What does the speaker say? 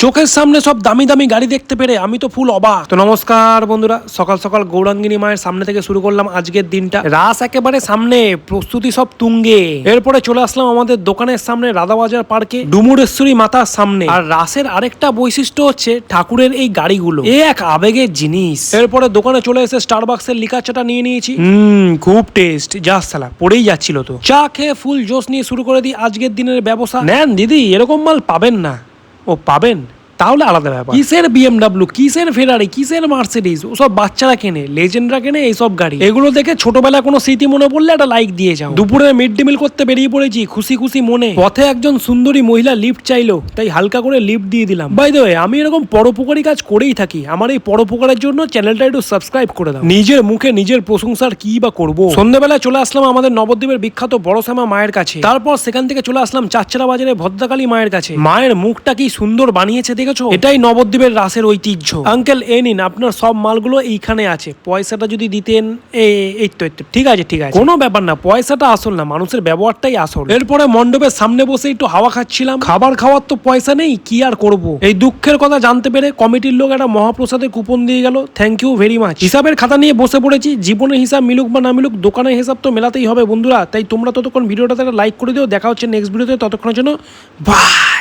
চোখের সামনে সব দামি দামি গাড়ি দেখতে পেরে আমি তো ফুল অবাক। তো নমস্কার বন্ধুরা, সকাল সকাল গৌরাঙ্গিনী মায়ের সামনে থেকে শুরু করলাম আজকের দিনটা। রাস একেবারে সামনে, প্রস্তুতি সব তুঙ্গে। এরপরে চলে আসলাম আমাদের দোকানের সামনে রাধাবাজার পার্কে, ডুমুরেশ্বরী মাতার সামনে। আর রাসের আরেকটা বৈশিষ্ট্য হচ্ছে ঠাকুরের এই গাড়িগুলো, এ এক আবেগের জিনিস। এরপরে দোকানে চলে এসে স্টারবাক্সের লিকার চাটা নিয়ে নিয়েছি। খুব টেস্ট, যা সালা পড়েই যাচ্ছিল। তো চা খেয়ে ফুল জোশ নিয়ে শুরু করে দিই আজকের দিনের ব্যবসা। নেন দিদি, এরকম মাল পাবেন না। ও পাবেন, তাহলে আলাদা ব্যাপার। কিসের বিএমডাব্লিউ, কিসের ফেরারি, কিসের মার্সিডিজ, ওসব বাচ্চারা কেনে, লেজেন্ডরা কেনে এইসব গাড়ি। এগুলো দেখে ছোটবেলা কোনো স্মৃতি মনে পড়লে একটা লাইক দিয়ে যাও। দুপুরে মিড ডে মিল করতে বেরিয়ে পড়েছি খুশি খুশি মনে। পথে একজন সুন্দরী মহিলা লিফট চাইলো, তাই হালকা করে লিফট দিয়ে দিলাম। বাই দ্য ওয়ে, আমি এরকম পরোপকারী কাজ করেই থাকি। আমার এই পরোপকারের জন্য চ্যানেলটা একটু সাবস্ক্রাইব করে দাও। নিজের মুখে নিজের প্রশংসার কি বা করবো। সন্ধ্যাবেলায় চলে আসলাম আমাদের নবদ্বীপের বিখ্যাত বড়শ্যামা মায়ের কাছে। তারপর সেখান থেকে চলে আসলাম চাচ্চারা বাজারে ভদ্রকালী মায়ের কাছে। মায়ের মুখটা কি সুন্দর বানিয়েছে দেখেছো? এটাই নবদ্বীপের রাসের ঐতিহ্য। আঙ্কেল এ নিন, আপনার সব মালগুলো এইখানে আছে, পয়সাটা যদি দিতেন। এই তো ঠিক আছে ঠিক আছে, কোনো ব্যাপার না, পয়সাটা আসল না, মানুষের ব্যবহারটাই আসল। এরপরে মণ্ডপের সামনে বসে একটু হাওয়া খাচ্ছিলাম। খাবার খাওয়ার তো পয়সা নেই, কি আর করব। এই দুঃখের কথা জানতে পেরে কমিটির লোক একটা মহাপ্রসাদের কুপন দিয়ে গেল, থ্যাংক ইউ ভেরি মাচ। হিসাবের খাতা নিয়ে বসে পড়েছি। জীবনের হিসাব মিলুক বা না মিলুক, দোকানের হিসাব তো মেলাতেই হবে বন্ধুরা। তাই তোমরা ততক্ষণ ভিডিওটাতে একটা লাইক করে দিও। দেখা হচ্ছে নেক্সট ভিডিওতে, ততক্ষণের জন্য বাই।